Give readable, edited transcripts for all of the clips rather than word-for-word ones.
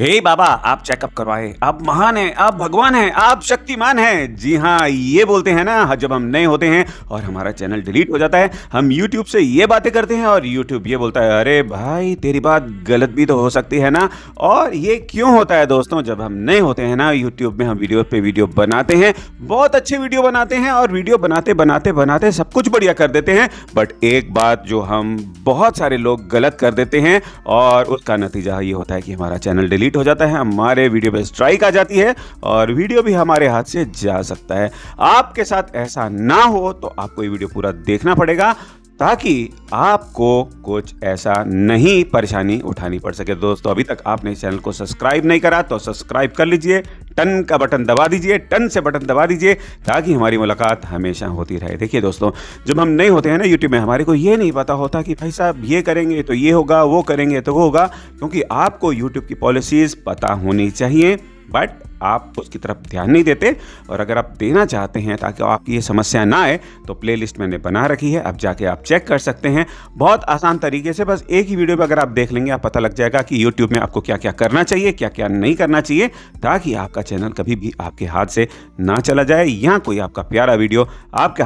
हे बाबा, आप चेकअप करवाए, आप महान हैं, आप भगवान हैं, आप शक्तिमान हैं। जी हाँ, ये बोलते हैं ना जब हम नए होते हैं और हमारा चैनल डिलीट हो जाता है, हम यूट्यूब से ये बातें करते हैं और यूट्यूब ये बोलता है, अरे भाई तेरी बात गलत भी तो हो सकती है ना। और ये क्यों होता है दोस्तों? जब हम नए होते हैं ना, यूट्यूब में हम वीडियो पे वीडियो बनाते हैं, बहुत अच्छे वीडियो बनाते हैं और वीडियो बनाते बनाते बनाते सब कुछ बढ़िया कर देते हैं। बट एक बात जो हम बहुत सारे लोग गलत कर देते हैं और उसका नतीजा ये होता है कि हमारा चैनल डिलीट हो जाता है, हमारे वीडियो पे स्ट्राइक आ जाती है और वीडियो भी हमारे हाथ से जा सकता है। आपके साथ ऐसा ना हो तो आपको ये वीडियो पूरा देखना पड़ेगा ताकि आपको कुछ ऐसा नहीं परेशानी उठानी पड़ सके। दोस्तों, अभी तक आपने इस चैनल को सब्सक्राइब नहीं करा तो सब्सक्राइब कर लीजिए, टन का बटन दबा दीजिए, टन से बटन दबा दीजिए ताकि हमारी मुलाकात हमेशा होती रहे। देखिए दोस्तों, जब हम नए होते हैं ना यूट्यूब में, हमारे को ये नहीं पता होता कि भाई साहब ये करेंगे तो ये होगा, वो करेंगे तो वो होगा, क्योंकि आपको यूट्यूब की पॉलिसीज पता होनी चाहिए, बट आप उसकी तरफ ध्यान नहीं देते। और अगर आप देना चाहते हैं ताकि आपकी ये समस्या ना आए तो प्लेलिस्ट मैंने बना रखी है, अब जाके आप चेक कर सकते हैं बहुत आसान तरीके से। बस एक ही वीडियो में अगर आप देख लेंगे, आप पता लग जाएगा कि यूट्यूब में आपको क्या क्या करना चाहिए, क्या क्या नहीं करना चाहिए, ताकि आपका चैनल कभी भी आपके हाथ से ना चला जाए या कोई आपका प्यारा वीडियो आपके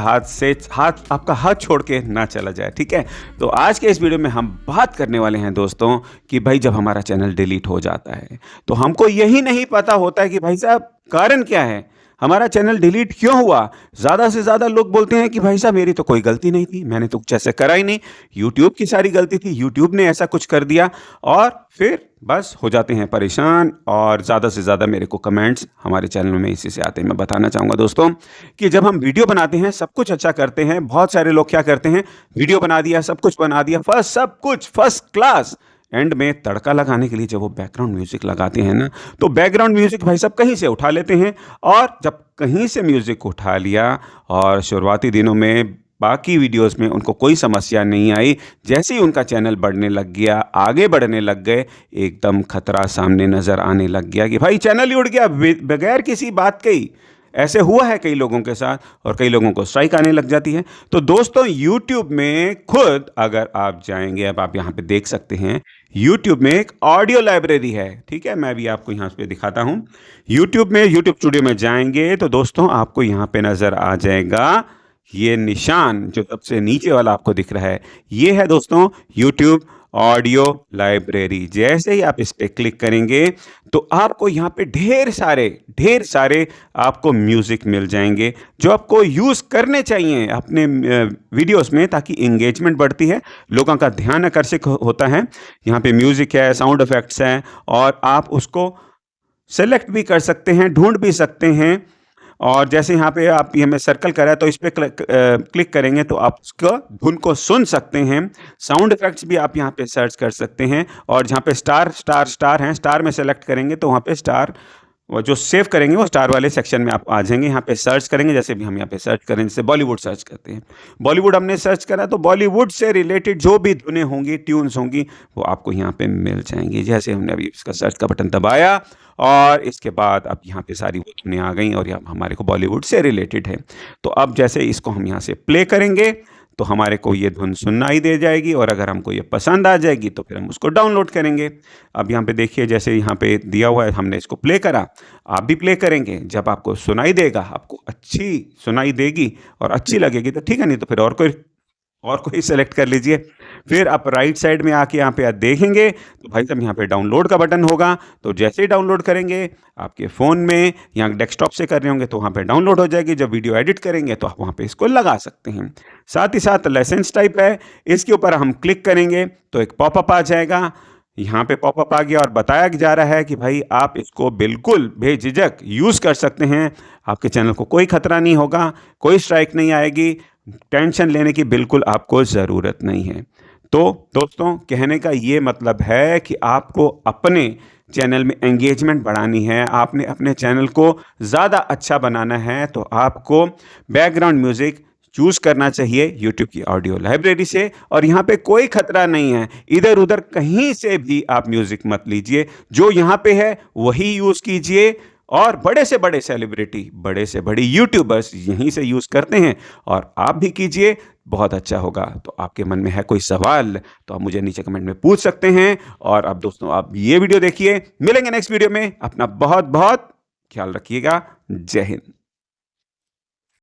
आपका हाथ छोड़ के ना चला जाए। ठीक है, तो आज के इस वीडियो में हम बात करने वाले हैं दोस्तों कि भाई जब हमारा चैनल डिलीट हो जाता है तो हमको यही नहीं पता होता है कि भाई साहब कारण क्या है, हमारा चैनल डिलीट क्यों हुआ। ज्यादा से ज्यादा लोग बोलते हैं कि भाई साहब मेरी तो कोई गलती नहीं थी, मैंने तो कुछ ऐसे करा ही नहीं, यूट्यूब की सारी गलती थी, यूट्यूब ने ऐसा कुछ कर दिया। और फिर बस हो जाते हैं परेशान और ज़्यादा से ज़्यादा मेरे को कमेंट्स हमारे चैनल में इसी से आते हैं। मैं बताना चाहूँगा दोस्तों कि जब हम वीडियो बनाते हैं, सब कुछ अच्छा करते हैं, बहुत सारे लोग क्या करते हैं, वीडियो बना दिया, सब कुछ बना दिया, सब कुछ फर्स्ट क्लास, एंड में तड़का लगाने के लिए जब वो बैकग्राउंड म्यूजिक लगाते हैं ना, तो बैकग्राउंड म्यूजिक भाई साहब कहीं से उठा लेते हैं। और जब कहीं से म्यूजिक उठा लिया और शुरुआती दिनों में बाकी वीडियोस में उनको कोई समस्या नहीं आई, जैसे ही उनका चैनल बढ़ने लग गया, आगे बढ़ने लग गए, एकदम खतरा सामने नजर आने लग गया कि भाई चैनल ही उड़ गया बगैर किसी बात के ही। ऐसे हुआ है कई लोगों के साथ और कई लोगों को स्ट्राइक आने लग जाती है। तो दोस्तों, YouTube में खुद अगर आप जाएंगे, अब आप यहाँ पे देख सकते हैं, YouTube में एक ऑडियो लाइब्रेरी है। ठीक है, मैं भी आपको यहाँ पे दिखाता हूँ। YouTube में, YouTube स्टूडियो में जाएंगे तो दोस्तों आपको यहाँ पे नज़र आ जाएगा ये निशान जो सबसे नीचे वाला आपको दिख रहा है, ये है दोस्तों YouTube ऑडियो लाइब्रेरी। जैसे ही आप इस पे क्लिक करेंगे तो आपको यहाँ पे ढेर सारे आपको म्यूजिक मिल जाएंगे जो आपको यूज करने चाहिए अपने वीडियोस में, ताकि एंगेजमेंट बढ़ती है, लोगों का ध्यान आकर्षित होता है। यहाँ पे म्यूजिक है, साउंड इफेक्ट्स हैं और आप उसको सेलेक्ट भी कर सकते हैं, ढूंढ भी सकते हैं। और जैसे यहाँ पे आप ये मैं सर्कल करा है तो इस पर क्लिक करेंगे तो आप उसको धुन को सुन सकते हैं। साउंड इफेक्ट्स भी आप यहाँ पे सर्च कर सकते हैं और जहाँ पे स्टार हैं, स्टार में सेलेक्ट करेंगे तो वहाँ पे स्टार वो जो सेव करेंगे वो स्टार वाले सेक्शन में आप आ जाएंगे। यहाँ पे सर्च करेंगे, जैसे भी हम यहाँ पे सर्च करें, जैसे बॉलीवुड सर्च करते हैं, बॉलीवुड हमने सर्च करा तो बॉलीवुड से रिलेटेड जो भी धुनें होंगी, ट्यून्स होंगी, वो आपको यहाँ पे मिल जाएंगी। जैसे हमने अभी इसका सर्च का बटन दबाया और इसके बाद अब यहाँ पे सारी वो धुनें आ गई और हमारे को बॉलीवुड से रिलेटेड है। तो अब जैसे इसको हम यहाँ से प्ले करेंगे तो हमारे को ये धुन सुनाई दे जाएगी और अगर हमको ये पसंद आ जाएगी तो फिर हम उसको डाउनलोड करेंगे। अब यहाँ पे देखिए, जैसे यहाँ पे दिया हुआ है, हमने इसको प्ले करा, आप भी प्ले करेंगे, जब आपको सुनाई देगा, आपको अच्छी सुनाई देगी और अच्छी लगेगी तो ठीक है, नहीं तो फिर और कोई सेलेक्ट कर लीजिए। फिर आप राइट साइड में आके यहाँ पे आप देखेंगे तो भाई साहब यहाँ पे डाउनलोड का बटन होगा, तो जैसे ही डाउनलोड करेंगे आपके फ़ोन में या डेस्कटॉप से कर रहे होंगे तो वहाँ पे डाउनलोड हो जाएगी। जब वीडियो एडिट करेंगे तो आप वहाँ पे इसको लगा सकते हैं। साथ ही साथ लाइसेंस टाइप है, इसके ऊपर हम क्लिक करेंगे तो एक पॉपअप आ जाएगा। यहाँ पे पॉपअप आ गया और बताया जा रहा है कि भाई आप इसको बिल्कुल बेझिझक यूज़ कर सकते हैं, आपके चैनल को कोई खतरा नहीं होगा, कोई स्ट्राइक नहीं आएगी, टेंशन लेने की बिल्कुल आपको ज़रूरत नहीं है। तो दोस्तों, कहने का ये मतलब है कि आपको अपने चैनल में एंगेजमेंट बढ़ानी है, आपने अपने चैनल को ज़्यादा अच्छा बनाना है, तो आपको बैकग्राउंड म्यूज़िक चूज़ करना चाहिए यूट्यूब की ऑडियो लाइब्रेरी से। और यहाँ पे कोई खतरा नहीं है, इधर उधर कहीं से भी आप म्यूज़िक मत लीजिए, जो यहाँ पे है वही यूज़ कीजिए। और बड़े से बड़े सेलिब्रिटी, बड़े से बड़ी यूट्यूबर्स यहीं से यूज़ करते हैं और आप भी कीजिए, बहुत अच्छा होगा। तो आपके मन में है कोई सवाल, तो आप मुझे नीचे कमेंट में पूछ सकते हैं और अब दोस्तों आप ये वीडियो देखिए। मिलेंगे नेक्स्ट वीडियो में। अपना बहुत-बहुत ख्याल रखिएगा। जय हिंद।